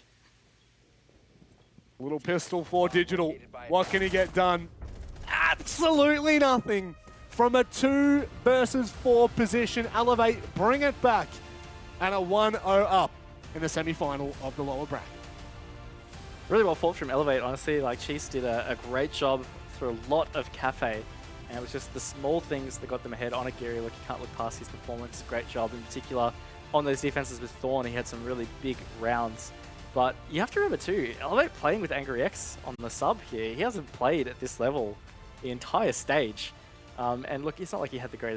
Little pistol for Digital. What can he get done? Absolutely nothing. From a 2 versus 4 position, Elevate bring it back. And a 1-0 up in the semi-final of the lower bracket. Really well fought from Elevate, honestly. Like, Chiefs did a great job through a lot of Kafe. And it was just the small things that got them ahead. Onigiri, look, you can't look past his performance. Great job, in particular, on those defenses with Thorn. He had some really big rounds. But you have to remember, too, Elevate playing with Angry X on the sub here. He hasn't played at this level the entire stage. And look, it's not like he had the greatest